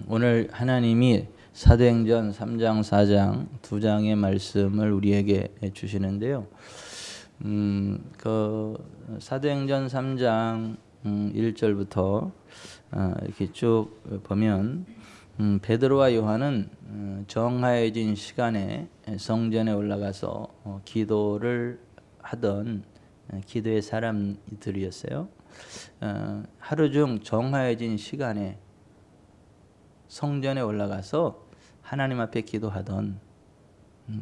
오늘 하나님이 사도행전 3장, 4장 두 장의 말씀을 우리에게 주시는데요. 그 사도행전 3장 1절부터 이렇게 쭉 보면 베드로와 요한은 정하여진 시간에 성전에 올라가서 기도를 하던 기도의 사람들이었어요. 하루 중 정하여진 시간에 성전에 올라가서 하나님 앞에 기도하던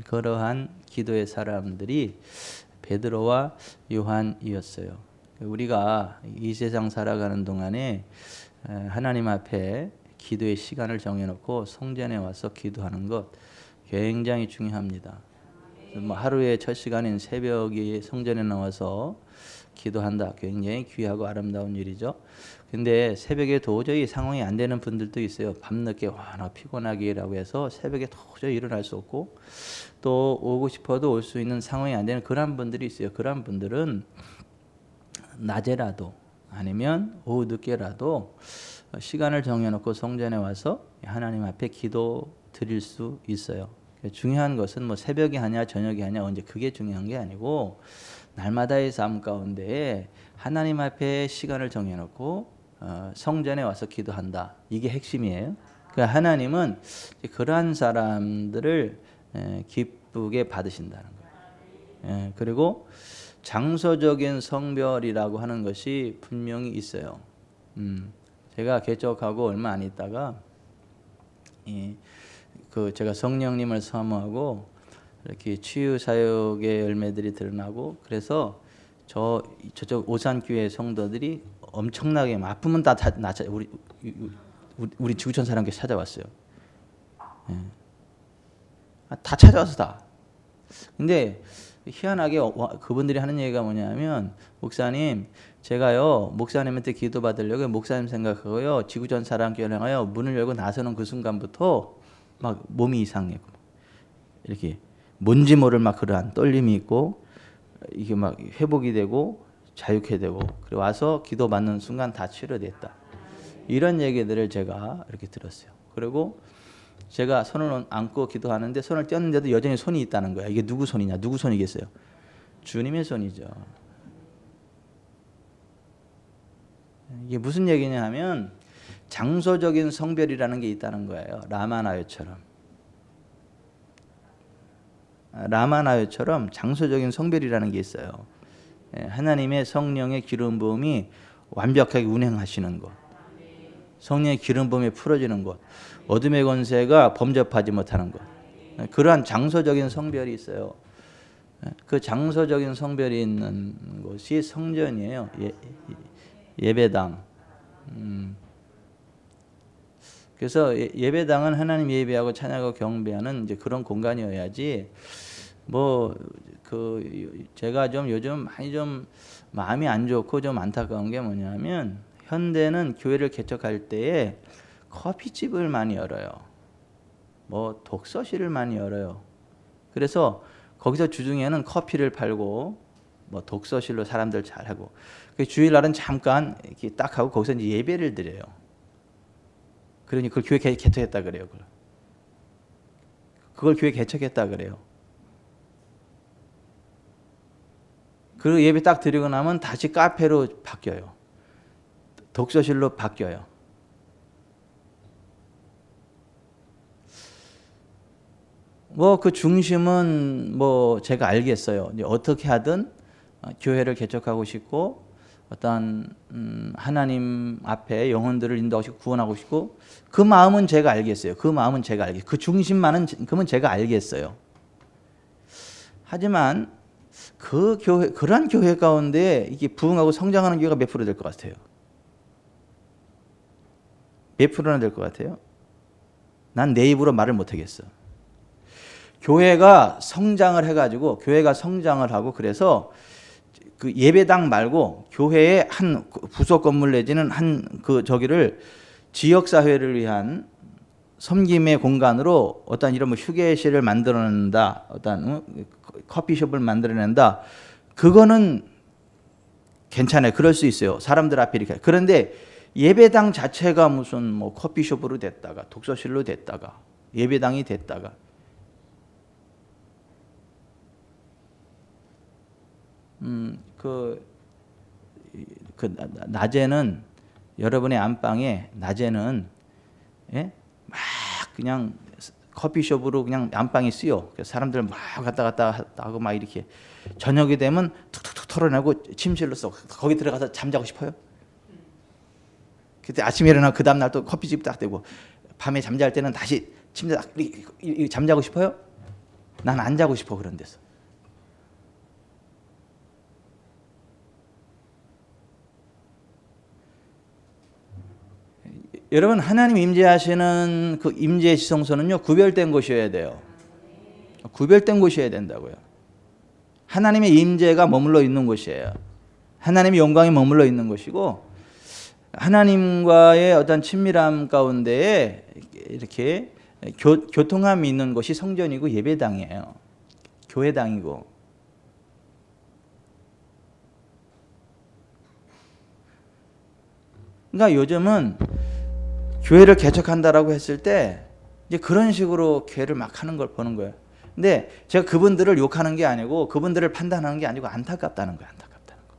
그러한 기도의 사람들이 베드로와 요한이었어요. 우리가 이 세상 살아가는 동안에 하나님 앞에 기도의 시간을 정해놓고 성전에 와서 기도하는 것 굉장히 중요합니다. 하루의 첫 시간인 새벽에 성전에 나와서 기도한다. 굉장히 귀하고 아름다운 일이죠. 근데 새벽에 도저히 상황이 안 되는 분들도 있어요. 밤늦게 나 피곤하기라고 해서 새벽에 도저히 일어날 수 없고 또 오고 싶어도 올 수 있는 상황이 안 되는 그런 분들이 있어요. 그런 분들은 낮에라도 아니면 오후 늦게라도 시간을 정해놓고 성전에 와서 하나님 앞에 기도 드릴 수 있어요. 중요한 것은 뭐 새벽에 하냐 저녁에 하냐 언제 그게 중요한 게 아니고 날마다의 삶 가운데 하나님 앞에 시간을 정해놓고 성전에 와서 기도한다. 이게 핵심이에요. 그러니까 하나님은 그러한 사람들을 기쁘게 받으신다는 거예요. 그리고 장소적인 성별이라고 하는 것이 분명히 있어요. 제가 개척하고 얼마 안 있다가 제가 성령님을 사모하고 이렇게 치유 사역의 열매들이 드러나고 그래서 저쪽 오산교회 성도들이 엄청나게 아프면 다 우리 지구촌 사람께 찾아왔어요. 다 찾아와서 다. 근데 희한하게 그분들이 하는 얘기가 뭐냐면 목사님 제가요 목사님한테 기도 받으려고 목사님 생각하고요 지구촌 사람께 향하여 문을 열고 나서는 그 순간부터 막 몸이 이상해요. 이렇게 뭔지 모를 막 그러한 떨림이 있고 이게 막 회복이 되고 자유케 되고 그리고 와서 기도 받는 순간 다 치료됐다. 이런 얘기들을 제가 이렇게 들었어요. 그리고 제가 손을 안고 기도하는데 손을 떼었는데도 여전히 손이 있다는 거야. 이게 누구 손이냐? 누구 손이겠어요? 주님의 손이죠. 이게 무슨 얘기냐 하면 장소적인 성별이라는 게 있다는 거예요. 라마나요처럼 장소적인 성별이라는 게 있어요. 하나님의 성령의 기름 부음이 완벽하게 운행하시는 것, 성령의 기름 부음이 풀어지는 것, 어둠의 권세가 범접하지 못하는 것, 그러한 장소적인 성별이 있어요. 그 장소적인 성별이 있는 곳이 성전이에요. 예배당. 그래서 예배당은 하나님 예배하고 찬양하고 경배하는 이제 그런 공간이어야지. 제가 좀 요즘 많이 좀 마음이 안 좋고 좀 안타까운 게 뭐냐면 현대는 교회를 개척할 때에 커피집을 많이 열어요. 독서실을 많이 열어요. 그래서 거기서 주중에는 커피를 팔고 독서실로 사람들 잘 하고 주일날은 잠깐 이렇게 딱 하고 거기서 이제 예배를 드려요. 그러니 그걸 교회 개척했다 그래요. 그걸 교회 개척했다 그래요. 그 예배 딱 드리고 나면 다시 카페로 바뀌어요. 독서실로 바뀌어요. 그 중심은 제가 알겠어요. 어떻게 하든 교회를 개척하고 싶고 어떤 하나님 앞에 영혼들을 인도하고 싶고 구원하고 싶고 그 마음은 제가 알겠어요. 그 중심만은 그러면 제가 알겠어요. 하지만 그러한 교회 가운데 이게 부흥하고 성장하는 교회가 몇 프로 될 것 같아요? 몇 프로나 될 것 같아요? 난 내 입으로 말을 못 하겠어. 교회가 성장을 하고 그래서 그 예배당 말고 교회의 한 부속 건물 내지는 저기를 지역사회를 위한 섬김의 공간으로 어떤 이런 휴게실을 만들어낸다, 어떤 커피숍을 만들어낸다. 그거는 괜찮아요. 그럴 수 있어요. 사람들 앞에 이렇게. 그런데 예배당 자체가 무슨 뭐 커피숍으로 됐다가 독서실로 됐다가 예배당이 됐다가 낮에는 여러분의 안방에 낮에는 예? 막 그냥 커피숍으로 그냥 안방이 쓰여. 사람들 막 갔다 하고 막 이렇게 저녁이 되면 툭툭툭 털어내고 침실로 써. 거기 들어가서 잠자고 싶어요? 그때 아침에 일어나 그 다음 날 또 커피집 딱 되고 밤에 잠잘 때는 다시 침대 딱 잠자고 싶어요? 난 안 자고 싶어 그런 데서. 여러분 하나님 임재하시는 그 임재 지성소는요 구별된 곳이어야 돼요. 구별된 곳이어야 된다고요. 하나님의 임재가 머물러 있는 곳이에요. 하나님의 영광이 머물러 있는 곳이고 하나님과의 어떤 친밀함 가운데에 이렇게 교통함이 있는 곳이 성전이고 예배당이에요. 교회당이고. 그러니까 요즘은 교회를 개척한다라고 했을 때 이제 그런 식으로 교회를 막 하는 걸 보는 거예요. 근데 제가 그분들을 욕하는 게 아니고 그분들을 판단하는 게 아니고 안타깝다는 거예요. 안타깝다는 거.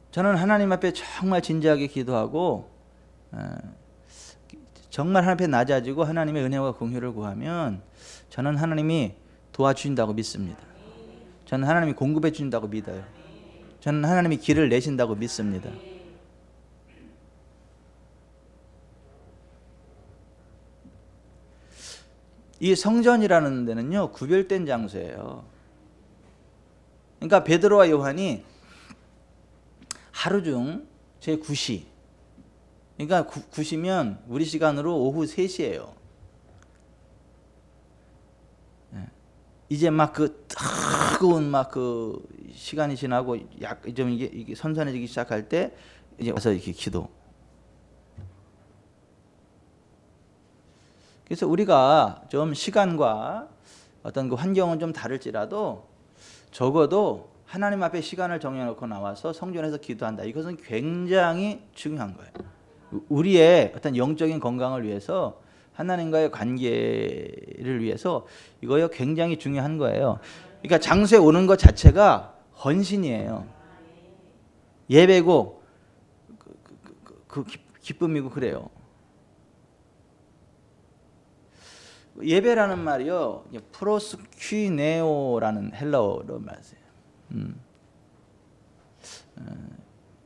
저는 하나님 앞에 정말 진지하게 기도하고 정말 하나님 앞에 낮아지고 하나님의 은혜와 공효를 구하면 저는 하나님이 도와주신다고 믿습니다. 저는 하나님이 공급해 주신다고 믿어요. 저는 하나님이 길을 내신다고 믿습니다. 이 성전이라는 데는요 구별된 장소예요. 그러니까 베드로와 요한이 하루 중 제9시 그러니까 9시면 우리 시간으로 오후 3시예요. 이제 막 그 뜨거운 막 그 시간이 지나고 좀 이게 선선해지기 시작할 때 이제 와서 이렇게 기도. 그래서 우리가 좀 시간과 어떤 그 환경은 좀 다를지라도 적어도 하나님 앞에 시간을 정해놓고 나와서 성전에서 기도한다. 이것은 굉장히 중요한 거예요. 우리의 어떤 영적인 건강을 위해서 하나님과의 관계를 위해서 이거요 굉장히 중요한 거예요. 그러니까 장소에 오는 것 자체가 헌신이에요. 예배고 그 기쁨이고 그래요. 예배라는 말이요 프로스퀴네오라는 헬라어로 말이에요.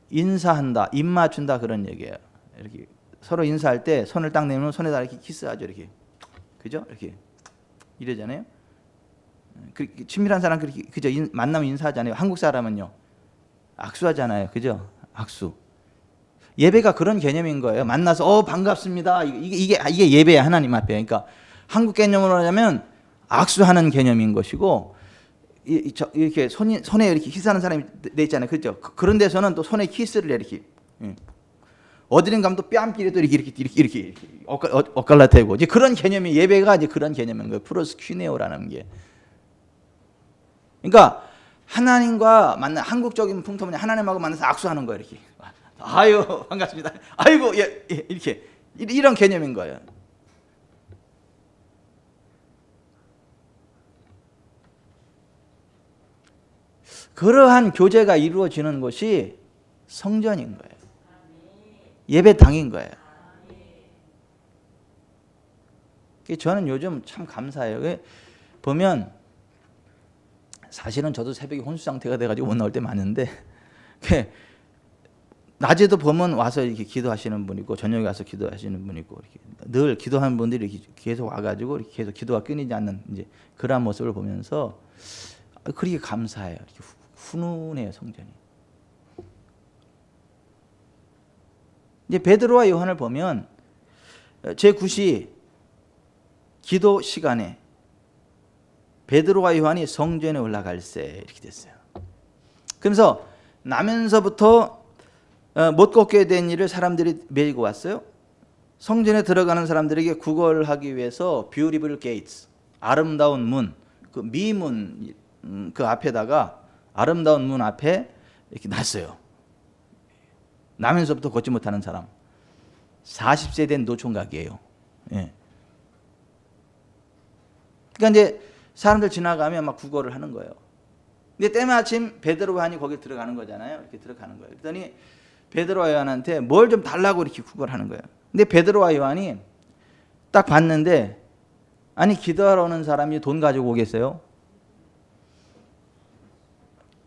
인사한다, 입 맞춘다 그런 얘기예요. 이렇게 서로 인사할 때 손을 딱 내면 손에다 이렇게 키스하죠, 이렇게, 그죠? 이렇게 이러잖아요. 친밀한 사람 그렇게 그죠? 만나면 인사하잖아요. 한국 사람은요 악수하잖아요, 그죠? 악수. 예배가 그런 개념인 거예요. 만나서 반갑습니다. 이게 예배야 하나님 앞에. 그러니까 한국 개념으로 하자면 악수하는 개념인 것이고. 이렇게 손에 이렇게 키스하는 사람이 내 있잖아요, 그렇죠? 그런 데서는 또 손에 키스를 해 이렇게. 어디든 가면 또 뺨끼리도 이렇게 엇갈라대고 이제 그런 개념이 예배가 이제 그런 개념인 거예요. 프로스퀴네오라는 게. 그러니까 하나님과 만나 한국적인 풍토는 하나님하고 만나서 악수하는 거예요, 이렇게. 아유 반갑습니다. 아이고 예, 이렇게 이런 개념인 거예요. 그러한 교제가 이루어지는 곳이 성전인 거예요. 예배당인 거예요. 저는 요즘 참 감사해요. 보면 사실은 저도 새벽에 혼수 상태가 돼가지고 못 나올 때 많은데 낮에도 보면 와서 이렇게 기도하시는 분 있고 저녁에 와서 기도하시는 분 있고 이렇게 늘 기도하는 분들이 이렇게 계속 와가지고 이렇게 계속 기도가 끊이지 않는 이제 그러한 모습을 보면서 그렇게 감사해요. 이렇게 훈훈해요 성전이. 이제 베드로와 요한을 보면 제9시 기도 시간에 베드로와 요한이 성전에 올라갈세 이렇게 됐어요. 그러면서 나면서부터 못 걷게 된 일을 사람들이 메고 왔어요. 성전에 들어가는 사람들에게 구걸하기 위해서 뷰티풀 게이츠, 아름다운 문, 그 미문 그 앞에다가 아름다운 문 앞에 이렇게 놨어요. 나면서부터 걷지 못하는 사람, 40세 된 노총각이에요. 예. 그러니까 이제 사람들 지나가면 막 구걸을 하는 거예요. 근데 때마침 베드로 요한이 거기 들어가는 거잖아요. 이렇게 들어가는 거예요. 그랬더니 베드로와 요한한테 뭘 좀 달라고 이렇게 구걸하는 거예요. 근데 베드로와 요한이 딱 봤는데, 아니 기도하러 오는 사람이 돈 가지고 오겠어요?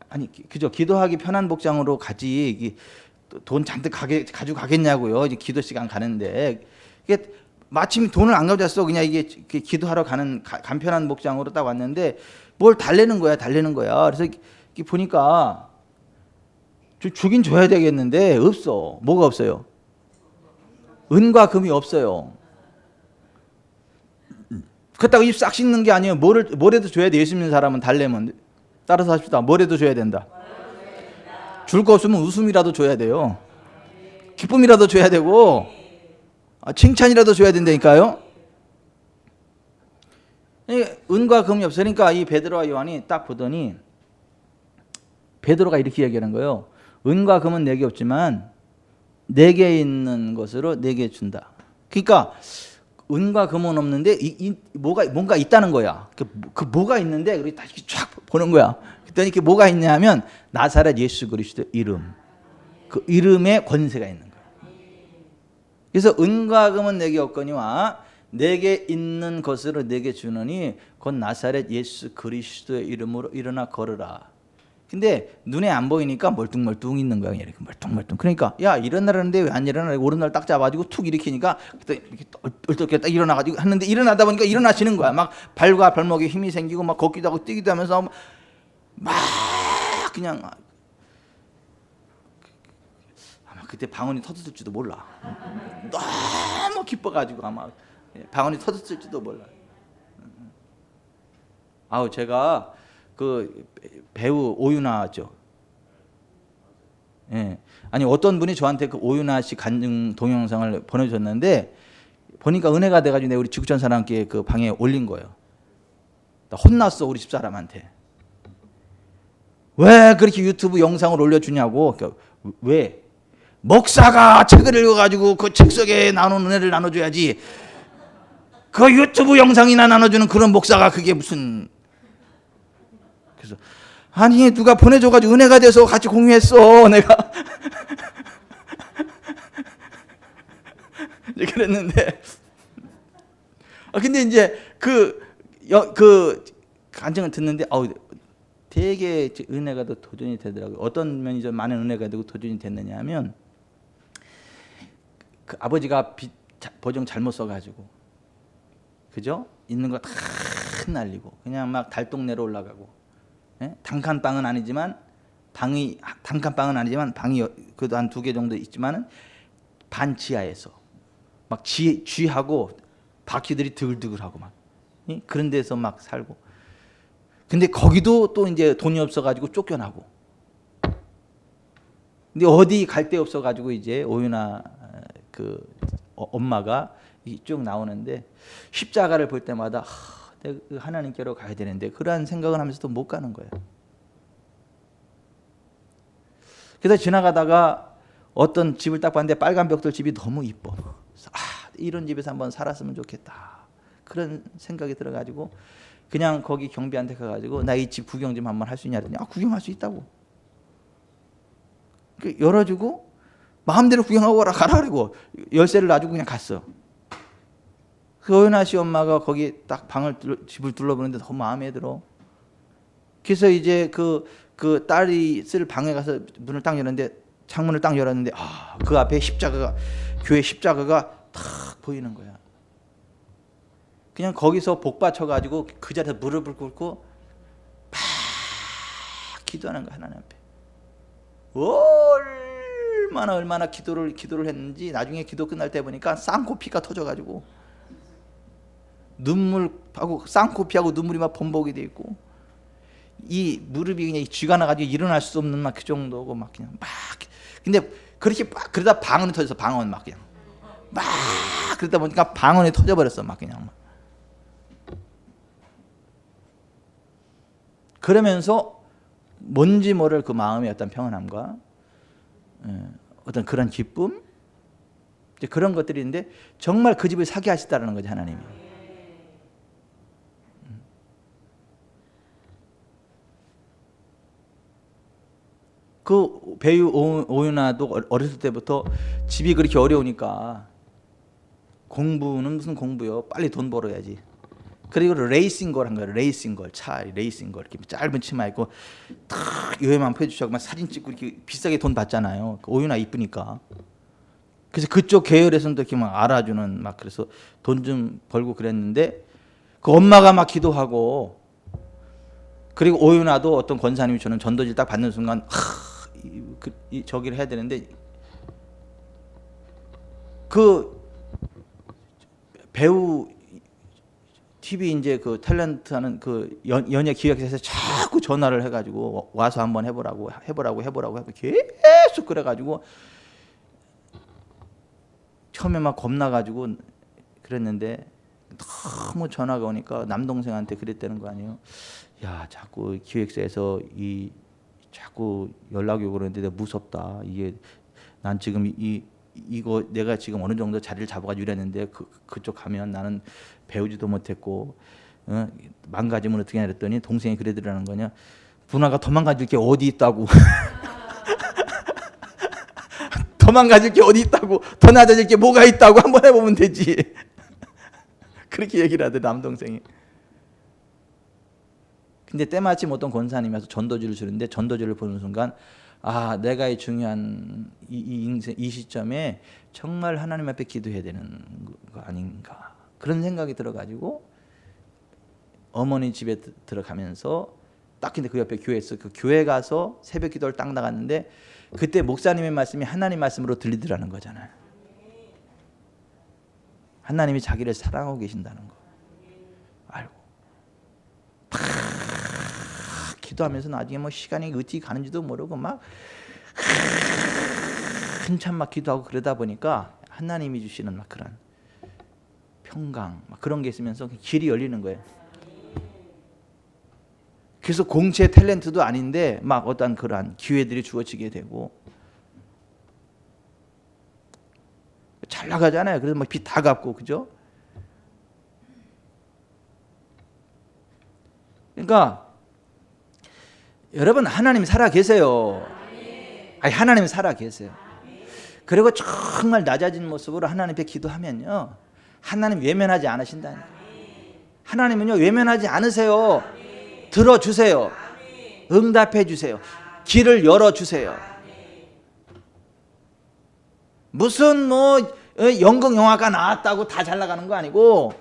아니 그죠? 기도하기 편한 복장으로 가지 돈 잔뜩 가지고 가겠냐고요. 이제 기도 시간 가는데 이게 마침 돈을 안 가져왔어. 그냥 이게 기도하러 가는 간편한 복장으로 딱 왔는데 뭘 달래는 거야. 그래서 이렇게 보니까 주긴 줘야 되겠는데 없어. 뭐가 없어요? 은과 금이 없어요. 그렇다고 입 싹 씻는 게 아니에요. 뭐라도 줘야 돼. 예수 믿는 사람은 달래면. 따라서 합시다. 뭐라도 줘야 된다. 줄 거 없으면 웃음이라도 줘야 돼요. 기쁨이라도 줘야 되고, 칭찬이라도 줘야 된다니까요. 은과 금이 없으니까 이 베드로와 요한이 딱 보더니 베드로가 이렇게 얘기하는 거예요. 은과 금은 내게 없지만 내게 있는 것으로 내게 준다. 그러니까 은과 금은 없는데 뭔가 있다는 거야. 그 뭐가 있는데 그렇게 다시 쫙 보는 거야. 그랬더니 이게 뭐가 있냐면 나사렛 예수 그리스도 이름. 그 이름에 권세가 있는 거야. 그래서 은과 금은 내게 없거니와 내게 있는 것으로 내게 주느니 곧 나사렛 예수 그리스도의 이름으로 일어나 걸으라. 근데 눈에 안 보이니까 멀뚱멀뚱 있는 거야. 이렇게 멀뚱멀뚱. 그러니까 야 일어나라는데 왜 안 일어나? 오른날 딱 잡아가지고 툭 일으키니까 이렇게 얼떨결에 딱 일어나가지고 하는데 일어나다 보니까 일어나시는 거야. 막 발과 발목에 힘이 생기고 막 걷기도 하고 뛰기도 하면서 막 그냥 아마 그때 방언이 터졌을지도 몰라. 너무 기뻐가지고 아마 방언이 터졌을지도 몰라. 아우 제가 그 배우 오윤아죠. 예. 아니 어떤 분이 저한테 그 오윤아 씨 간증 동영상을 보내줬는데 보니까 은혜가 돼가지고 내가 우리 지구촌 사람께 그 방에 올린 거예요. 나 혼났어 우리 집 사람한테. 왜 그렇게 유튜브 영상을 올려주냐고. 그러니까 왜? 목사가 책을 읽어가지고 그 책 속에 나눈 은혜를 나눠줘야지. 그 유튜브 영상이나 나눠주는 그런 목사가 그게 무슨. 그래서 아니 누가 보내줘가지고 은혜가 돼서 같이 공유했어 내가. 그랬는데 근데 이제 그 간증을 듣는데 되게 은혜가 더 도전이 되더라고요. 어떤 면이 좀 많은 은혜가 되고 도전이 됐느냐 하면 그 아버지가 보증 잘못 써가지고 그죠? 있는 거 다 날리고 그냥 막 달동네로 올라가고 단칸방은 아니지만 방이 그래도 한 2개 정도 있지만은 반 지하에서 막 쥐하고 바퀴들이 드글드글하고 막 그런 데서 막 살고. 근데 거기도 또 이제 돈이 없어가지고 쫓겨나고. 근데 어디 갈 데 없어가지고 이제 오윤아 그 엄마가 쭉 나오는데 십자가를 볼 때마다 내가 하나님께로 가야 되는데 그러한 생각을 하면서도 못 가는 거예요. 그래서 지나가다가 어떤 집을 딱 봤는데 빨간 벽돌 집이 너무 이뻐. 이런 집에서 한번 살았으면 좋겠다. 그런 생각이 들어가지고 그냥 거기 경비한테 가가지고 나 이 집 구경 좀 한번 할 수 있냐 그랬더니 구경할 수 있다고. 열어주고 마음대로 구경하고 가라 그러고 열쇠를 놔주고 그냥 갔어. 그 오윤아 씨 엄마가 거기 딱 집을 둘러보는데 너무 마음에 들어. 그래서 이제 그 딸이 쓸 방에 가서 문을 딱 열었는데 창문을 딱 열었는데 그 앞에 교회 십자가가 탁 보이는 거야. 그냥 거기서 복받쳐가지고 그 자리에서 무릎을 꿇고 막 기도하는 거야. 하나님 앞에. 얼마나 기도를 했는지 나중에 기도 끝날 때 보니까 쌍코피가 터져가지고 눈물하고 쌍코피하고 눈물이 막 범벅이 돼 있고 이 무릎이 그냥 쥐가 나가지고 일어날 수 없는 막 그 정도고 막 그냥 막. 근데 그렇게 막 그러다 방언이 터져서 방언 막 그냥 막 그러다 보니까 방언이 터져버렸어 막 그냥 막. 그러면서 뭔지 모를 그 마음의 어떤 평안함과 어떤 그런 기쁨 그런 것들이 있는데 정말 그 집을 사게 하시다라는 거죠 하나님이. 그 배우 오윤아도 어렸을 때부터 집이 그렇게 어려우니까 공부는 무슨 공부요? 빨리 돈 벌어야지. 그리고 레이싱걸 한 거예요. 레이싱걸 차 레이싱걸 이렇게 짧은 치마 입고 탁 여행만 해주시고 막 사진 찍고 이렇게 비싸게 돈 받잖아요. 오윤아 이쁘니까. 그래서 그쪽 계열에서는 이렇게 막 알아주는 막 그래서 돈 좀 벌고 그랬는데 그 엄마가 막 기도하고 그리고 오윤아도 어떤 권사님이 주는 전도지를 딱 받는 순간 저기를 해야 되는데 그 배우 TV 이제 그 탤런트 하는 그 연예 기획사에서 자꾸 전화를 해가지고 와서 한번 해보라고 계속 그래가지고 처음에 막 겁나가지고 그랬는데 너무 전화가 오니까 남동생한테 그랬다는 거 아니에요. 야 자꾸 기획사에서 자꾸 연락이 오고 그러는데 내가 무섭다. 이게 난 지금 이거 내가 지금 어느 정도 자리를 잡아가지고 이랬는데 그쪽 가면 나는 배우지도 못했고 망가지면 어떻게 하냐 그랬더니 동생이 그러더라는 거냐. 누나가 도망가질 게 어디 있다고. 도망가질 게 어디 있다고. 더 나아질 게 뭐가 있다고 한번 해보면 되지. 그렇게 얘기를 하더래 남동생이. 근데 때마침 어떤 권사님이 와서 전도지를 주는데 전도지를 보는 순간 아 내가 이 중요한 이 시점에 정말 하나님 앞에 기도해야 되는 거 아닌가 그런 생각이 들어가지고 어머니 집에 들어가면서 딱 근데 그 옆에 교회 있어. 그 교회 가서 새벽 기도를 딱 나갔는데 그때 목사님의 말씀이 하나님 말씀으로 들리더라는 거잖아요. 하나님이 자기를 사랑하고 계신다는 거 알고 막 기도하면서 나중에 뭐 시간이 어떻게 가는지도 모르고 막 한참 막 기도하고 그러다 보니까 하나님이 주시는 막 그런 평강 막 그런 게 있으면서 길이 열리는 거예요. 그래서 공채 탤런트도 아닌데 막 어떤 그러한 기회들이 주어지게 되고 잘 나가잖아요. 그래서 막 빚 다 갚고 그죠? 그러니까 여러분 하나님 살아 계세요. 아니 하나님 살아 계세요. 그리고 정말 낮아진 모습으로 하나님 앞에 기도하면요. 하나님 외면하지 않으신다니까. 하나님은요 외면하지 않으세요. 들어주세요. 응답해 주세요. 길을 열어주세요. 무슨 뭐 연극 영화가 나왔다고 다 잘 나가는 거 아니고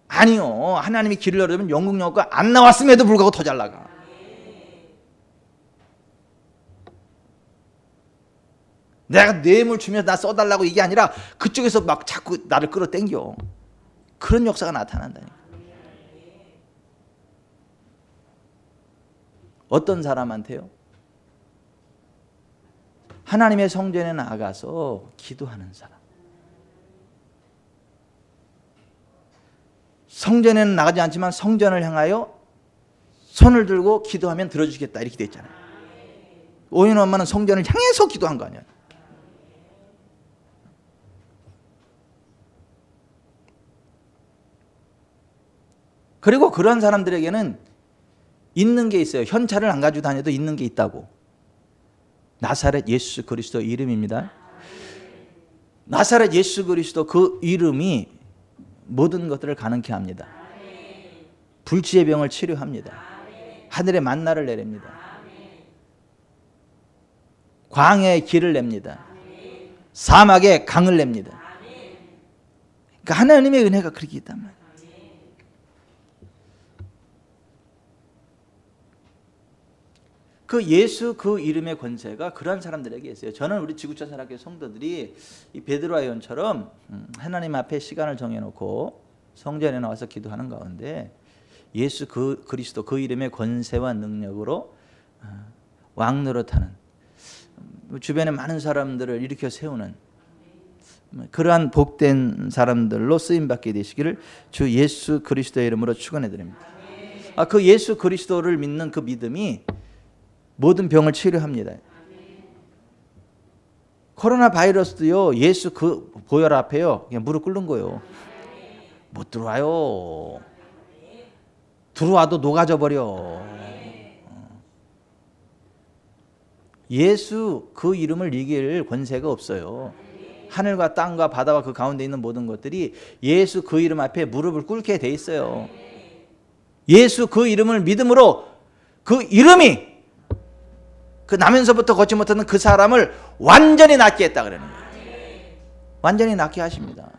아니요. 하나님이 길을 열어주면 연극 영화가 안 나왔음에도 불구하고 더 잘 나가. 내가 뇌물 주면서 나 써달라고 이게 아니라 그쪽에서 막 자꾸 나를 끌어당겨. 그런 역사가 나타난다니까. 어떤 사람한테요? 하나님의 성전에 나가서 기도하는 사람. 성전에는 나가지 않지만 성전을 향하여 손을 들고 기도하면 들어주시겠다 이렇게 돼 있잖아요. 오윤 엄마는 성전을 향해서 기도한 거 아니야. 그리고 그런 사람들에게는 있는 게 있어요. 현찰을 안 가지고 다녀도 있는 게 있다고. 나사렛 예수 그리스도 이름입니다. 나사렛 예수 그리스도 그 이름이 모든 것들을 가능케 합니다. 불치의 병을 치료합니다. 하늘에 만나를 내립니다. 광야에 길을 냅니다. 사막에 강을 냅니다. 그러니까 하나님의 은혜가 그렇게 있단 말이에요. 그 예수 그 이름의 권세가 그런 사람들에게 있어요. 저는 우리 지구촌 사랑교회 성도들이 이 베드로와 요한처럼 하나님 앞에 시간을 정해놓고 성전에 나와서 기도하는 가운데 예수 그 그리스도 그 이름의 권세와 능력으로 왕 노릇하는 주변에 많은 사람들을 일으켜 세우는 그러한 복된 사람들로 쓰임받게 되시기를 주 예수 그리스도의 이름으로 축원해 드립니다. 그 예수 그리스도를 믿는 그 믿음이 모든 병을 치료합니다. 코로나 바이러스도요, 예수 그 보혈 앞에요 그냥 무릎 꿇는 거예요. 못 들어와요. 들어와도 녹아져 버려. 예수 그 이름을 이길 권세가 없어요. 하늘과 땅과 바다와 그 가운데 있는 모든 것들이 예수 그 이름 앞에 무릎을 꿇게 돼 있어요. 예수 그 이름을 믿음으로 그 이름이 그 나면서부터 걷지 못하는 그 사람을 완전히 낫게 했다 그러는 거예요. 완전히 낫게 하십니다.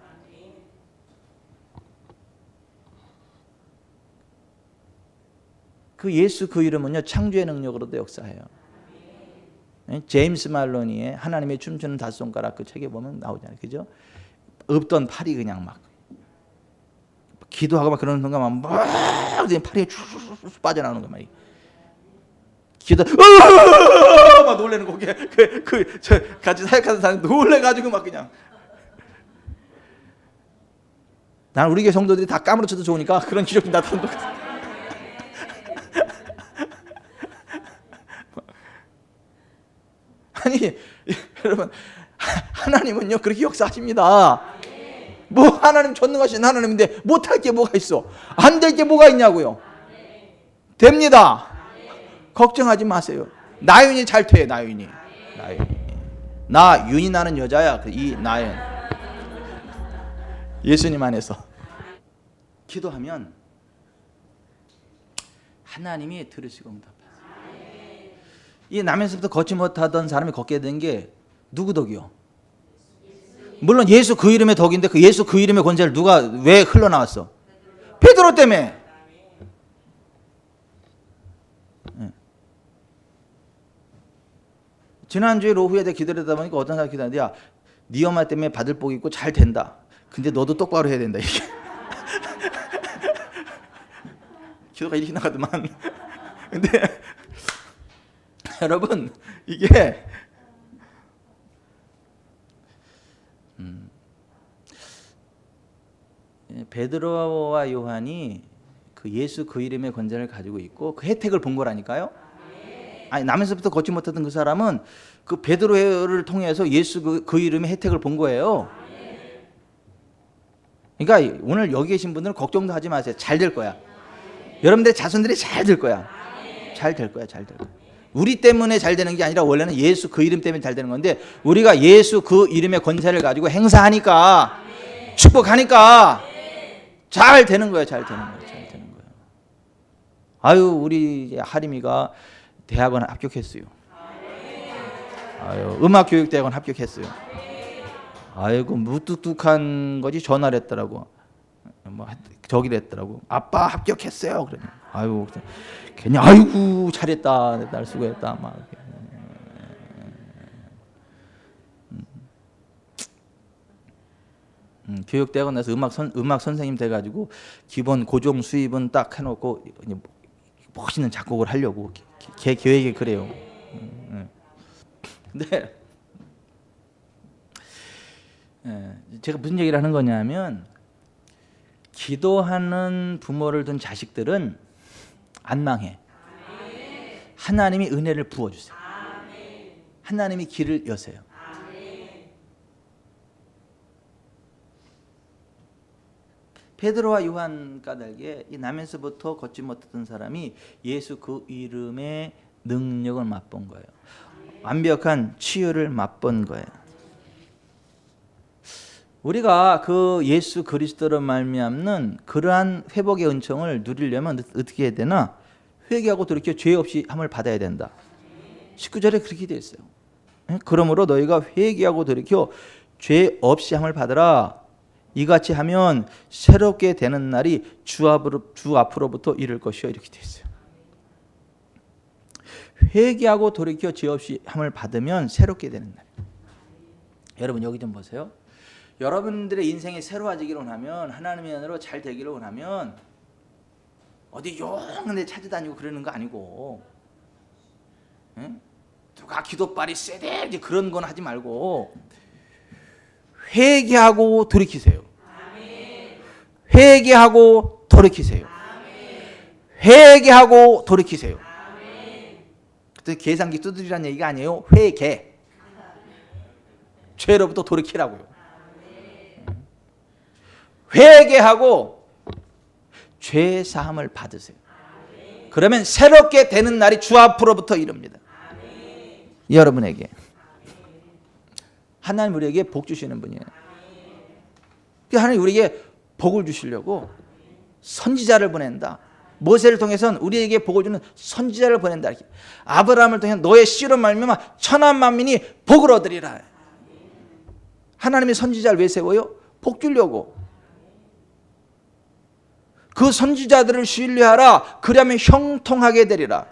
그 예수 그 이름은요, 창조의 능력으로도 역사해요. 제임스 말로니의 하나님의 춤추는 다섯 손가락 그 책에 보면 나오잖아요. 그죠? 없던 팔이 그냥 막 기도하고 막 그러는 순간 막 팔이 쭉 빠져나오는 거 말이에요. 기도 막 놀래는 거. 저 같이 사역하는 사람 놀래가지고 막 그냥. 난 우리 교회 성도들이 다 까무러쳐도 좋으니까 그런 기적이 나타나는 것 같아. 아니 여러분, 하나님은요 그렇게 역사하십니다. 뭐 하나님 전능하신 하나님인데 못할 게 뭐가 있어? 안 될 게 뭐가 있냐고요? 됩니다. 걱정하지 마세요. 나윤이 잘 돼. 나윤이. 나윤이 나는 여자야. 이 나윤. 예수님 안에서 기도하면 하나님이 들으시고 응답하세요. 이 나면서부터 걷지 못하던 사람이 걷게 된 게 누구 덕이요? 물론 예수 그 이름의 덕인데 그 예수 그 이름의 권세를 누가 왜 흘러나왔어? 베드로 때문에. 지난주에 오후에 내가 기도하다 보니까 어떤 사람이 기도하는데, 야, 네 엄마 때문에 받을 복 있고 잘 된다. 근데 너도 똑바로 해야 된다. 이게 기도가 이렇게 나가더만. 근데 여러분, 이게 베드로와 요한이 그 예수 그 이름의 권세를 가지고 있고 그 혜택을 본 거라니까요. 아니, 나면서부터 걷지 못하던 그 사람은 그 베드로를 통해서 예수 그 이름의 혜택을 본 거예요. 그러니까 오늘 여기 계신 분들은 걱정도 하지 마세요. 잘 될 거야. 여러분들의 자손들이 잘 될 거야. 잘 될 거야. 잘 될 거야. 우리 때문에 잘 되는 게 아니라 원래는 예수 그 이름 때문에 잘 되는 건데, 우리가 예수 그 이름의 권세를 가지고 행사하니까, 축복하니까 잘 되는 거예요. 잘 되는 거예요. 잘 되는 거예요. 아유, 우리 하림이가 대학원 합격했어요. 아유, 음악교육대학원 합격했어요. 아이고, 무뚝뚝한 거지 전화를 했더라고. 뭐 저기를 했더라고. 아빠 합격했어요. 그러면 아유, 괜히 아이고 잘했다, 날 수고했다 막. 교육대학원 나서 음악 선생님 돼가지고 기본 고정 수입은 딱 해놓고 멋있는 작곡을 하려고 걔 계획이 그래요. 근데 제가 무슨 얘기를 하는 거냐면, 기도하는 부모를 둔 자식들은 안 망해. 하나님이 은혜를 부어주세요. 하나님이 길을 여세요. 베드로와 요한 까닭에 이 나면서부터 걷지 못했던 사람이 예수 그 이름의 능력을 맛본 거예요. 완벽한 치유를 맛본 거예요. 우리가 그 예수 그리스도로 말미암는 그러한 회복의 은총을 누리려면 어떻게 해야 되나? 회개하고 돌이켜 죄 없이 함을 받아야 된다. 19절에 그렇게 되어 있어요. 그러므로 너희가 회개하고 돌이켜 죄 없이 함을 받으라. 이같이 하면 새롭게 되는 날이 주 앞으로부터 이를 것이요, 이렇게 되어 있어요. 회개하고 돌이켜 죄 없이 함을 받으면 새롭게 되는 날. 여러분 여기 좀 보세요. 여러분들의 인생이 새로워지기를 원하면, 하나님의 은혜로 잘 되기를 원하면 어디 용한 데 찾아다니고 그러는 거 아니고, 응? 누가 기도빨이 세대 이제 그런 건 하지 말고 회개하고 돌이키세요. 회개하고 돌이키세요. 회개하고 돌이키세요. 그때 계산기 두드리라는 얘기가 아니에요. 회개. 죄로부터 돌이키라고요. 회개하고 죄 사함을 받으세요. 그러면 새롭게 되는 날이 주 앞으로부터 이릅니다. 여러분에게 하나님 우리에게 복 주시는 분이에요. 하나님 우리에게 복을 주시려고 선지자를 보낸다. 모세를 통해서는 우리에게 복을 주는 선지자를 보낸다. 아브라함을 통해 너의 씨로 말미암아 천한 만민이 복을 얻으리라. 하나님의 선지자를 왜 세워요? 복 주려고. 그 선지자들을 신뢰하라. 그러면 형통하게 되리라.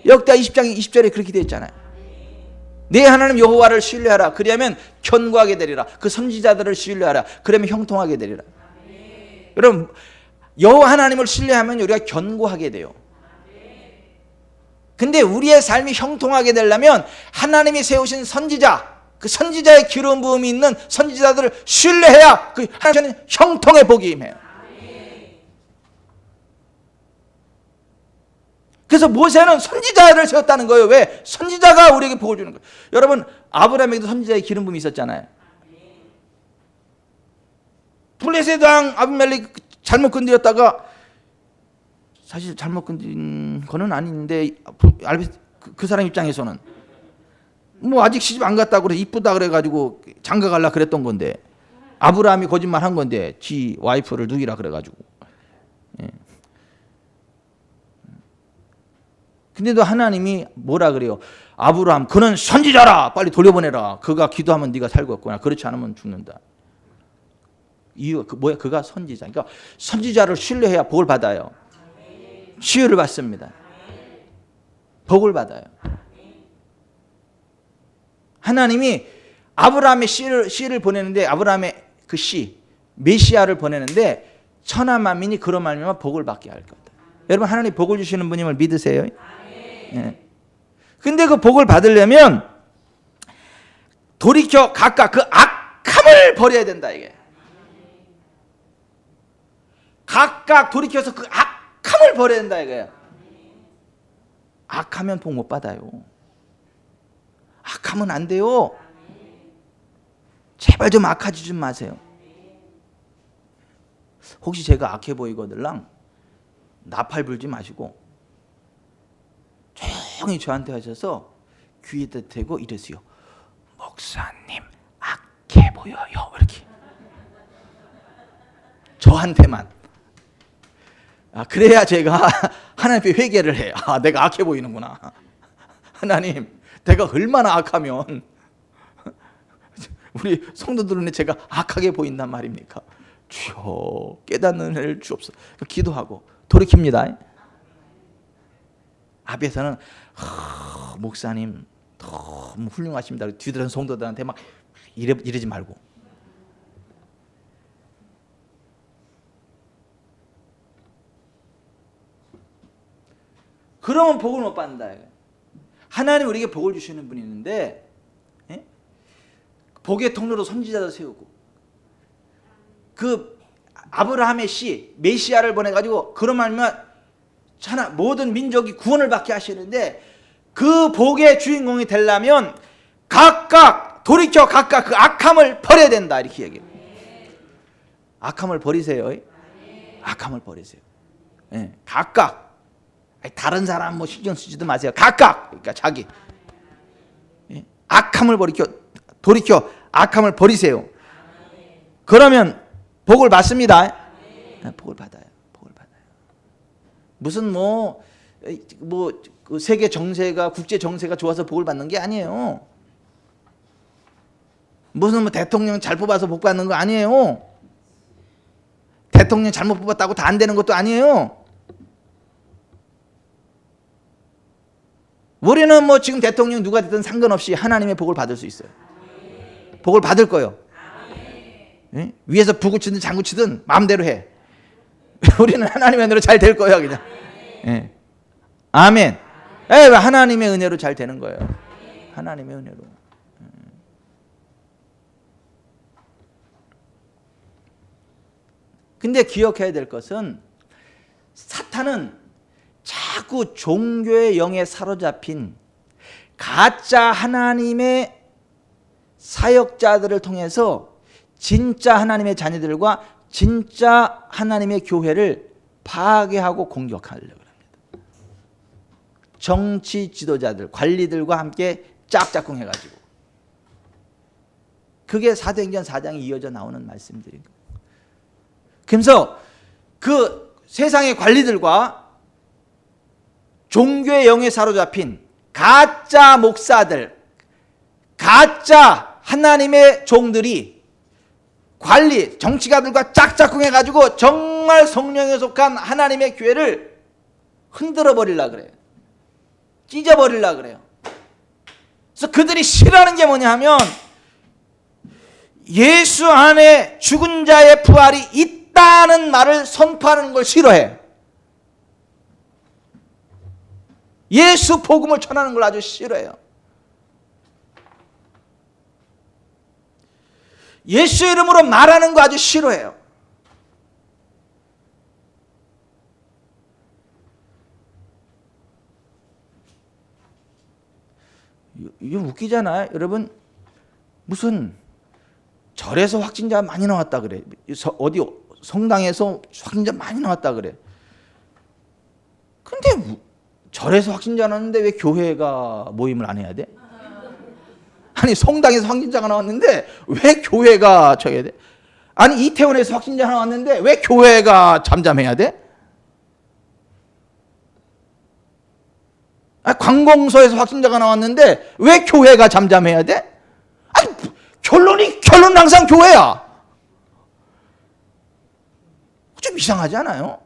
역대하 20장 20절에 그렇게 되어 있잖아요. 내 하나님 여호와를 신뢰하라. 그러면 견고하게 되리라. 그 선지자들을 신뢰하라. 그러면 형통하게 되리라. 여러분 여호와 하나님을 신뢰하면 우리가 견고하게 돼요. 근데 우리의 삶이 형통하게 되려면 하나님이 세우신 선지자, 그 선지자의 기름 부음이 있는 선지자들을 신뢰해야 그 하나님은 형통의 복이 임해요. 그래서 모세는 선지자를 세웠다는 거예요. 왜? 선지자가 우리에게 복을 주는 거예요. 여러분 아브라함에게도 선지자의 기름 부음이 있었잖아요. 블레셋 왕 아비멜렉 잘못 건드렸다가, 사실 잘못 건드린 거는 아닌데 그 사람 입장에서는 뭐 아직 시집 안 갔다고 그래 이쁘다 그래가지고 장가 갈라 그랬던 건데, 아브라함이 거짓말한 건데 지 와이프를 누이라 그래가지고. 예. 근데도 하나님이 뭐라 그래요? 아브라함 그는 선지자라, 빨리 돌려보내라. 그가 기도하면 네가 살겠구나. 그렇지 않으면 죽는다. 이유가 뭐야? 그가 선지자. 그러니까 선지자를 신뢰해야 복을 받아요. 치유를 받습니다. 복을 받아요. 하나님이 아브라함의 씨를 보내는데, 아브라함의 그 씨 메시아를 보내는데 천하 만민이 그로 말미암아 복을 받게 할 겁니다. 여러분 하나님 복을 주시는 분임을 믿으세요? 네. 근데 그 복을 받으려면 돌이켜 각각 그 악함을 버려야 된다 이게. 각각 돌이켜서 그 악함을 버려야 된다 이거예요. 악하면 복 못 받아요. 악하면 안 돼요. 제발 좀 악하지 좀 마세요. 혹시 제가 악해 보이거들랑 나팔 불지 마시고 조용히 저한테 하셔서 귀에다 대고 이러세요. 목사님 악해 보여요. 이렇게 저한테만. 그래야 제가 하나님께 회개를 해요. 내가 악해 보이는구나. 하나님 내가 얼마나 악하면 우리 성도들은 제가 악하게 보인단 말입니까? 주여 깨닫는 은혜를 주옵소서. 기도하고 돌이킵니다. 앞에서는 목사님 너무 훌륭하십니다. 뒤들은 성도들한테 막 이러지 말고. 그러면 복을 못 받는다. 하나님 우리에게 복을 주시는 분이 있는데, 예? 복의 통로로 선지자도 세우고, 그 아브라함의 씨 메시아를 보내가지고 그런 말면 모든 민족이 구원을 받게 하시는데, 그 복의 주인공이 되려면 각각 돌이켜 각각 그 악함을 버려야 된다 이렇게 얘기해요. 악함을 버리세요. 악함을 버리세요. 예, 각각. 다른 사람 뭐 신경 쓰지도 마세요. 각각. 그러니까 자기. 예? 악함을 돌이켜 악함을 버리세요. 그러면 복을 받습니다. 복을 받아요. 복을 받아요. 무슨 그 세계 정세가 국제 정세가 좋아서 복을 받는 게 아니에요. 무슨 대통령 잘 뽑아서 복 받는 거 아니에요. 대통령 잘못 뽑았다고 다 안 되는 것도 아니에요. 우리는 지금 대통령 누가 됐든 상관없이 하나님의 복을 받을 수 있어요. 복을 받을 거예요. 예? 위에서 북을 치든 장구 치든 마음대로 해. 우리는 하나님의 은혜로 잘 될 거예요, 그냥. 예. 아멘. 하나님의 은혜로 잘 되는 거예요. 하나님의 은혜로. 근데 기억해야 될 것은 사탄은 자꾸 종교의 영에 사로잡힌 가짜 하나님의 사역자들을 통해서 진짜 하나님의 자녀들과 진짜 하나님의 교회를 파괴하고 공격하려고 합니다. 정치 지도자들, 관리들과 함께 짝짝꿍 해가지고. 그게 사도행전 4장에 이어져 나오는 말씀들이고. 그래서 그 세상의 관리들과 종교의 영에 사로잡힌 가짜 목사들, 가짜 하나님의 종들이 관리, 정치가들과 짝짝꿍 해가지고 정말 성령에 속한 하나님의 교회를 흔들어 버리려고 그래요. 찢어 버리려고 그래요. 그래서 그들이 싫어하는 게 뭐냐 하면 예수 안에 죽은 자의 부활이 있다는 말을 선포하는 걸 싫어해. 예수 복음을 전하는 걸 아주 싫어해요. 예수 이름으로 말하는 거 아주 싫어해요. 이거 웃기잖아요. 여러분, 무슨 절에서 확진자 많이 나왔다 그래. 어디 성당에서 확진자 많이 나왔다 그래. 근데 절에서 확진자 나왔는데 왜 교회가 모임을 안 해야 돼? 아니, 성당에서 확진자가 나왔는데 왜 교회가 쳐야 돼? 아니, 이태원에서 확진자 나왔는데 왜 교회가 잠잠해야 돼? 아니, 관공서에서 확진자가 나왔는데 왜 교회가 잠잠해야 돼? 아니, 결론은 항상 교회야. 좀 이상하지 않아요?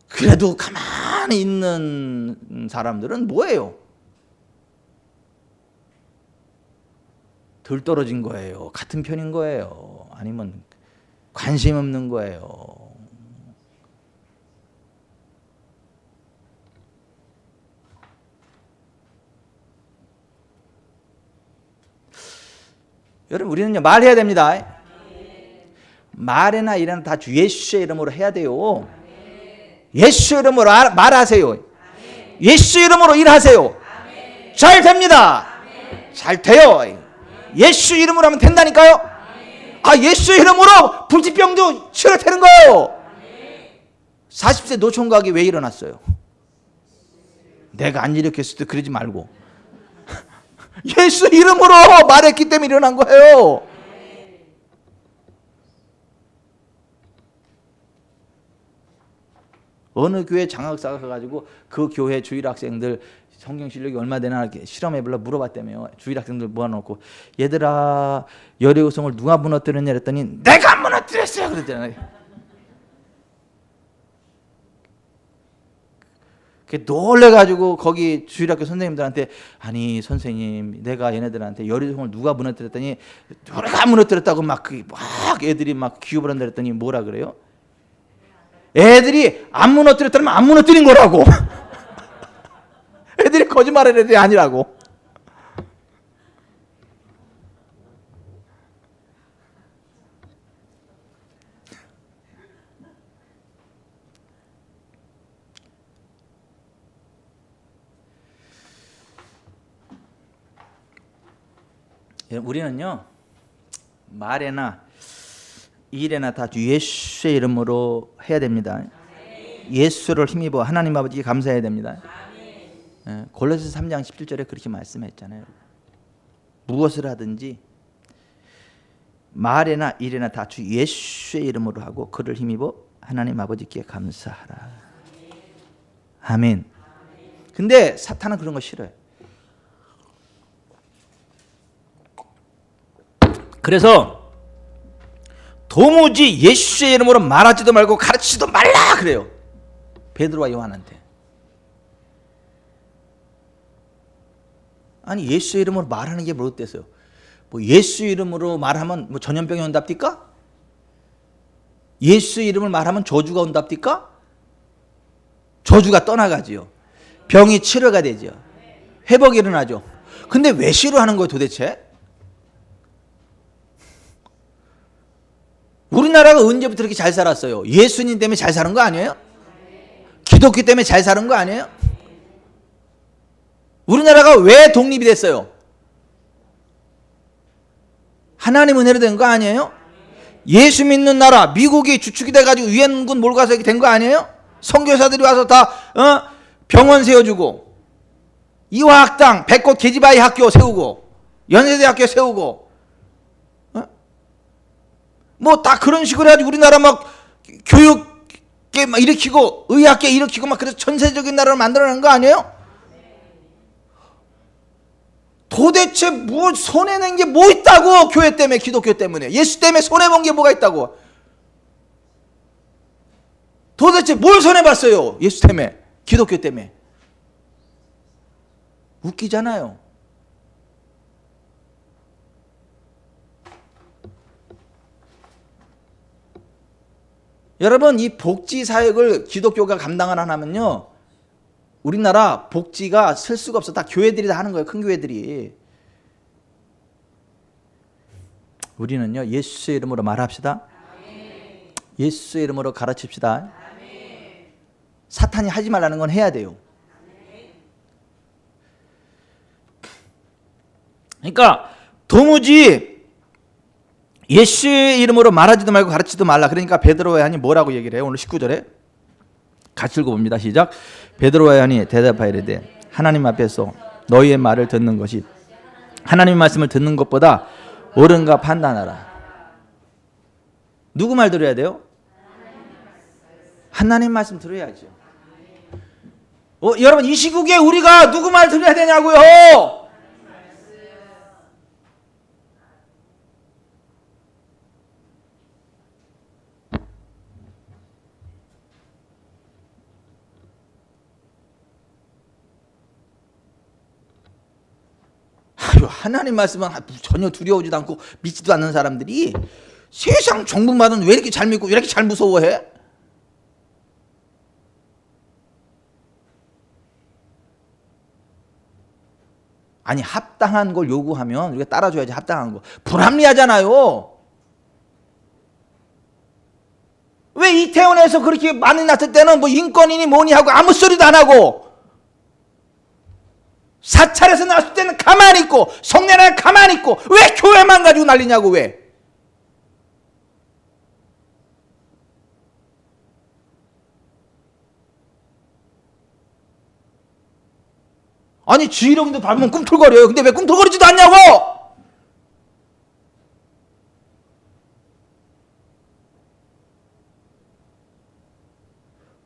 그래도 가만히 있는 사람들은 뭐예요? 덜 떨어진 거예요? 같은 편인 거예요? 아니면 관심 없는 거예요? 여러분, 우리는요, 말해야 됩니다. 말이나 일이나 다 주 예수의 이름으로 해야 돼요. 예수 이름으로 말하세요. 예수 이름으로 일하세요. 잘 됩니다. 잘 돼요. 예수 이름으로 하면 된다니까요. 아, 예수 이름으로 불치병도 치료되는 거예요. 40세 노총각이 왜 일어났어요? 내가 안 일으켰을 때 그러지 말고 예수 이름으로 말했기 때문에 일어난 거예요. 어느 교회 장학사가 가가지고 그 교회 주일학생들 성경 실력이 얼마 되나 이렇게 실험해보려 물어봤다며요. 주일학생들 모아놓고, 얘들아, 여리고성을 누가 무너뜨렸냐 그랬더니 내가 무너뜨렸어요 그랬잖아요. 놀래가지고 거기 주일학교 선생님들한테, 아니 선생님, 내가 얘네들한테 여리고성을 누가 무너뜨렸더니 내가 무너뜨렸다고 막 애들이 막 기업을 한다 그랬더니 뭐라 그래요? 애들이 안 무너뜨렸다면 안 무너뜨린 거라고. 애들이 거짓말할 애들이 아니라고. 우리는요, 말에나 일에나 다 주 예수의 이름으로 해야 됩니다. 예수를 힘입어 하나님 아버지께 감사해야 됩니다. 골로새서 3장 17절에 그렇게 말씀했잖아요. 무엇을 하든지 말에나 일에나 다 주 예수의 이름으로 하고 그를 힘입어 하나님 아버지께 감사하라. 아멘. 근데 사탄은 그런 거 싫어요. 그래서 도무지 예수의 이름으로 말하지도 말고 가르치지도 말라 그래요. 베드로와 요한한테. 아니, 예수의 이름으로 말하는 게 뭐 어때서요? 뭐 예수 이름으로 말하면 뭐 전염병이 온답니까? 예수 이름을 말하면 저주가 온답니까? 저주가 떠나가지요. 병이 치료가 되죠. 회복이 일어나죠. 근데 왜 싫어하는 거예요 도대체? 우리나라가 언제부터 이렇게 잘 살았어요? 예수님 때문에 잘 사는 거 아니에요? 기독교 때문에 잘 사는 거 아니에요? 우리나라가 왜 독립이 됐어요? 하나님 은혜로 된 거 아니에요? 예수 믿는 나라 미국이 주축이 돼가지고 유엔군 몰고 가서 이렇게 된 거 아니에요? 선교사들이 와서 다 병원 세워주고 이화학당 백꽃 계집아이 학교 세우고 연세대학교 세우고 뭐 다 그런 식으로 해가지고 우리나라 막 교육계 막 일으키고 의학계 일으키고 막 그래서 전세적인 나라를 만들어낸 거 아니에요? 도대체 뭐 손해낸 게 뭐 있다고? 교회 때문에, 기독교 때문에, 예수 때문에 손해본 게 뭐가 있다고? 도대체 뭘 손해봤어요? 예수 때문에, 기독교 때문에. 웃기잖아요. 여러분, 이 복지 사역을 기독교가 감당을 안 하면요, 우리나라 복지가 쓸 수가 없어. 다 교회들이 다 하는 거예요. 큰 교회들이. 우리는요, 예수의 이름으로 말합시다. 예수의 이름으로 가르칩시다. 사탄이 하지 말라는 건 해야 돼요. 그러니까 도무지 예수의 이름으로 말하지도 말고 가르치지도 말라. 그러니까 베드로와 요한이 뭐라고 얘기를 해요? 오늘 19절에 같이 읽어봅니다. 시작. 베드로와 요한이 대답하여 이르되 하나님 앞에서 너희의 말을 듣는 것이 하나님의 말씀을 듣는 것보다 옳은가 판단하라. 누구 말 들어야 돼요? 하나님 말씀 들어야죠. 여러분, 이 시국에 우리가 누구 말 들어야 되냐고요? 하나님 말씀은 전혀 두려워지도 않고 믿지도 않는 사람들이 세상 정부마다 왜 이렇게 잘 믿고 왜 이렇게 잘 무서워해? 아니, 합당한 걸 요구하면 우리가 따라줘야지. 합당한 거 불합리하잖아요. 왜 이태원에서 그렇게 많이 났을 때는 뭐 인권이니 뭐니 하고 아무 소리도 안 하고, 사찰에서 나왔을 때는 가만히 있고 성례날 가만히 있고, 왜 교회만 가지고 난리냐고. 왜? 아니, 주일용도 밟으면 꿈틀거려요. 근데 왜 꿈틀거리지도 않냐고.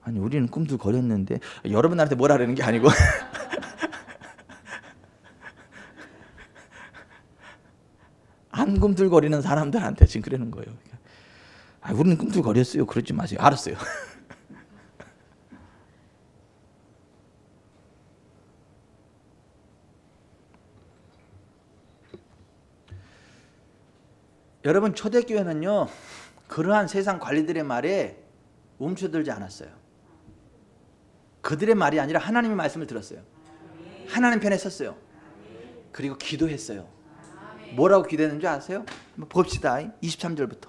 아니, 우리는 꿈틀거렸는데 여러분한테 뭐라 그러는 게 아니고 안 꿈틀거리는 사람들한테 지금 그러는 거예요. 우리는 꿈틀거렸어요. 그러지 마세요. 알았어요. 여러분, 초대교회는요, 그러한 세상 관리들의 말에 움츠들지 않았어요. 그들의 말이 아니라 하나님의 말씀을 들었어요. 하나님 편에 섰어요. 그리고 기도했어요. 뭐라고 기도했는지 아세요? 한번 봅시다. 23절부터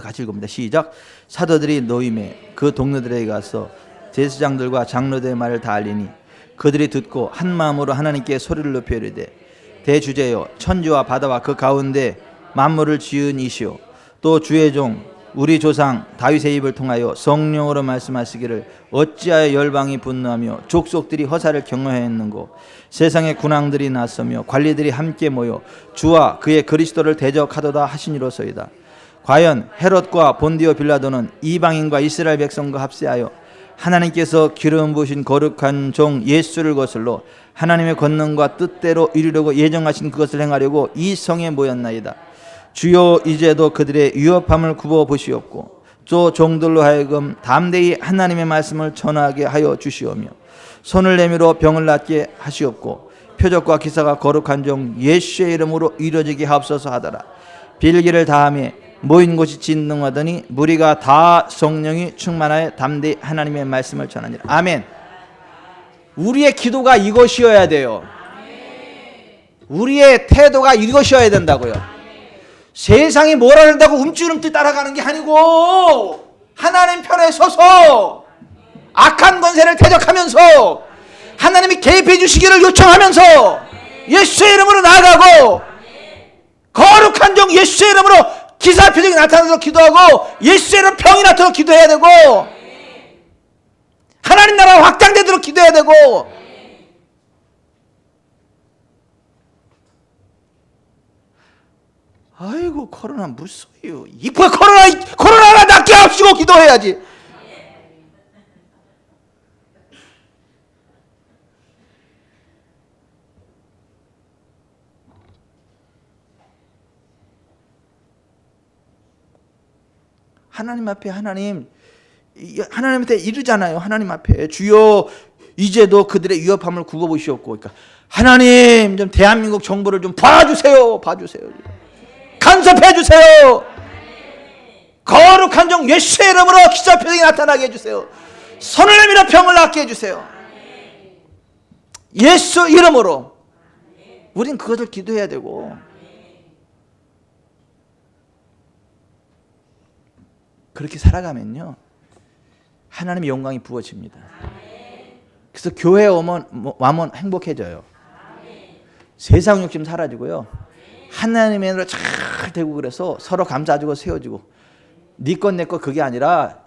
같이 읽어봅니다. 시작. 사도들이 노임에 그 동료들에게 가서 대제사장들과 장로들의 말을 다 알리니 그들이 듣고 한 마음으로 하나님께 소리를 높여 이르되 대주제여, 천지와 바다와 그 가운데 만물을 지은 이시오, 또 주의 종 우리 조상 다윗의 입을 통하여 성령으로 말씀하시기를 어찌하여 열방이 분노하며 족속들이 허사를 경외하였는고, 세상의 군왕들이 나서며 관리들이 함께 모여 주와 그의 그리스도를 대적하도다 하시니로소이다. 과연 헤롯과 본디오 빌라도는 이방인과 이스라엘 백성과 합세하여 하나님께서 기름 부으신 거룩한 종 예수를 거슬러 하나님의 권능과 뜻대로 이루려고 예정하신 그것을 행하려고 이 성에 모였나이다. 주여, 이제도 그들의 위협함을 굽어 보시옵고 또 종들로 하여금 담대히 하나님의 말씀을 전하게 하여 주시오며 손을 내밀어 병을 낫게 하시옵고 표적과 기사가 거룩한 종 예수의 이름으로 이루어지게 하옵소서 하더라. 빌기를 다하며 모인 곳이 진동하더니 무리가 다 성령이 충만하여 담대히 하나님의 말씀을 전하니라. 아멘. 우리의 기도가 이것이어야 돼요. 우리의 태도가 이것이어야 된다고요. 세상이 뭐라 그런다고 움찔움찔 따라가는 게 아니고 하나님 편에 서서 악한 권세를 대적하면서 하나님이 개입해 주시기를 요청하면서 예수의 이름으로 나아가고 거룩한 종 예수의 이름으로 기사 표적이 나타나도록 기도하고 예수의 이름으로 병이 나타나도록 기도해야 되고 하나님 나라가 확장되도록 기도해야 되고 아이고 코로나 무서워요. 이거 코로나가 낫게 합시고 기도해야지. 하나님 앞에 하나님한테 이르잖아요. 하나님 앞에 주여 이제도 그들의 위협함을 굽어보시옵고 그러니까 하나님 좀 대한민국 정부를 좀 봐주세요. 간섭해 주세요. 거룩한 종 예수의 이름으로 기사 표적이 나타나게 해주세요. 손을 내밀어 병을 낫게 해주세요. 예수 이름으로 우린 그것을 기도해야 되고 그렇게 살아가면요 하나님의 영광이 부어집니다. 그래서 교회에 와면 행복해져요. 세상 욕심 사라지고요 하나님의 은혜로 잘 되고 그래서 서로 감싸주고 세워주고 네 것 내 것 그게 아니라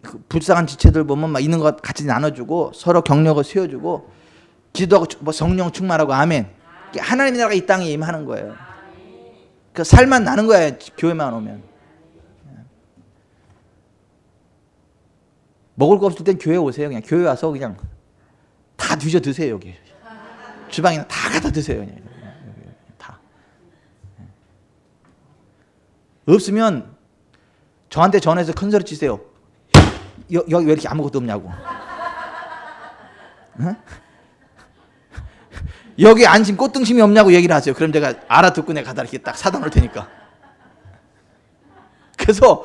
그 불쌍한 지체들 보면 막 있는 것 같이 나눠주고 서로 격려하고 세워주고 기도하고 뭐 성령 충만하고 아멘. 하나님의 나라가 이 땅에 임하는 거예요. 그 살만 나는 거예요. 교회만 오면. 먹을 거 없을 땐 교회 오세요. 그냥 교회 와서 그냥 다 뒤져 드세요. 여기 주방에 다 갖다 드세요. 그냥 다. 없으면 저한테 전화해서 큰 소리 치세요. 여기 왜 이렇게 아무것도 없냐고. 어? 여기 안심 꽃등심이 없냐고 얘기를 하세요. 그럼 제가 알아듣고 내가 가다 이렇게 딱 사다 놓을 테니까. 그래서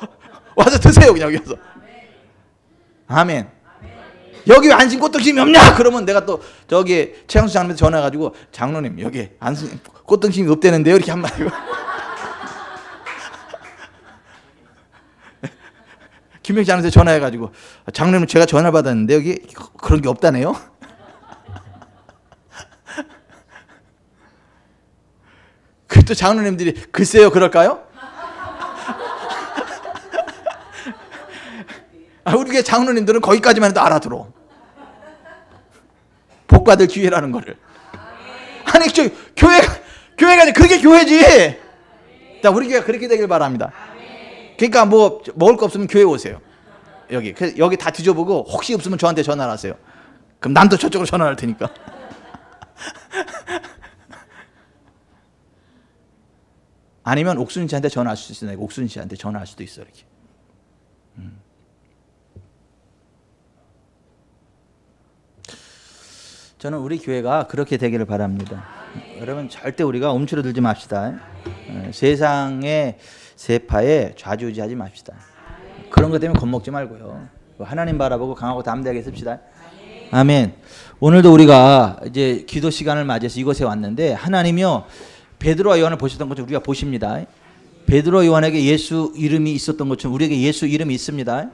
와서 드세요. 그냥 여기 와서. 아멘. 여기 왜 안심 꽃등심이 없냐? 그러면 내가 또 저기 최양수 장로한테 전화해가지고 장로님 여기 안심 꽃등심이 없대는데요. 이렇게 한 말이고. 김명희 장로한테 전화해가지고 장로님 제가 전화 받았는데 여기 그런 게 없다네요. 그또 장로님들이 글쎄요 그럴까요? 우리 교회 장로님들은 거기까지만 해도 알아들어. 복 받을 기회라는 거를. 아니 저 교회가 아니 그게 교회지. 자 우리 교회가 그렇게 되길 바랍니다. 그러니까 뭐 먹을 거 없으면 교회 오세요. 여기 다 뒤져보고 혹시 없으면 저한테 전화를 하세요. 그럼 난 또 저쪽으로 전화할 테니까. 아니면 옥순 씨한테 전화할 수 있어요. 옥순 씨한테 전화할 수도 있어 이렇게. 저는 우리 교회가 그렇게 되기를 바랍니다. 여러분 절대 우리가 움츠러들지 맙시다. 세상의 세파에 좌지우지하지 맙시다. 그런 것 때문에 겁먹지 말고요. 하나님 바라보고 강하고 담대하게 씁시다. 아멘. 오늘도 우리가 이제 기도 시간을 맞이해서 이곳에 왔는데 하나님이요 베드로와 요한을 보셨던 것처럼 우리가 보십니다. 베드로와 요한에게 예수 이름이 있었던 것처럼 우리에게 예수 이름이 있습니다.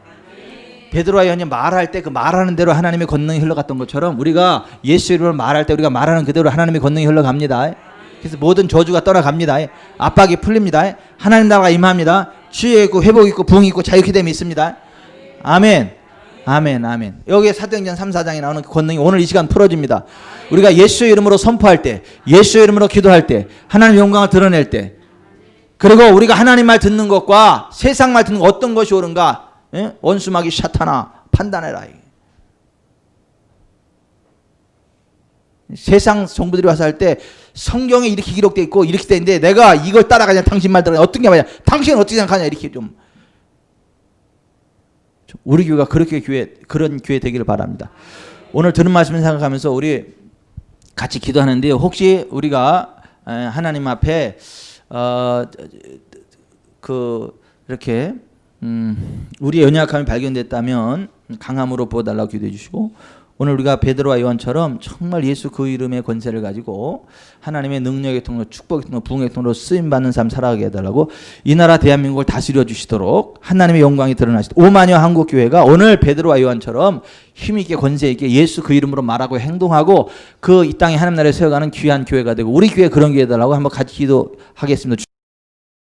베드로와 요한이 말할 때 그 말하는 대로 하나님의 권능이 흘러갔던 것처럼 우리가 예수 이름을 말할 때 우리가 말하는 그대로 하나님의 권능이 흘러갑니다. 그래서 모든 저주가 떠나갑니다. 압박이 풀립니다. 하나님 나라가 임합니다. 치유 있고 회복 있고 부흥 있고 자유케 됨이 있습니다. 아멘. 아멘. 아멘. 여기에 사도행전 3, 4장에 나오는 그 권능이 오늘 이 시간 풀어집니다. 우리가 예수의 이름으로 선포할 때, 예수의 이름으로 기도할 때, 하나님의 영광을 드러낼 때, 그리고 우리가 하나님 말 듣는 것과 세상 말 듣는 것 어떤 것이 옳은가? 예? 원수마귀 샤타나 판단해라. 세상 정부들이 와서 할 때 성경에 이렇게 기록되어 있고 이렇게 되어 있는데 내가 이걸 따라가냐 당신 말 따라가냐 어떤 게 맞냐 당신은 어떻게 생각하냐 이렇게 좀 우리 교회가 그런 교회 되기를 바랍니다. 오늘 들은 말씀을 생각하면서 우리 같이 기도하는데요. 혹시 우리가 하나님 앞에 이렇게 우리의 연약함이 발견됐다면 강함으로 부어달라고 기도해 주시고, 오늘 우리가 베드로와 요한처럼 정말 예수 그 이름의 권세를 가지고 하나님의 능력의 통로, 축복의 통로, 부흥의 통로로 쓰임받는 삶 살아가게 해달라고, 이 나라 대한민국을 다스려 주시도록 하나님의 영광이 드러나시도록 5만여 한국교회가 오늘 베드로와 요한처럼 힘있게 권세있게 예수 그 이름으로 말하고 행동하고 그 이 땅에 하나님 나라를 세워가는 귀한 교회가 되고, 우리 교회 그런 교회 해달라고 한번 같이 기도하겠습니다.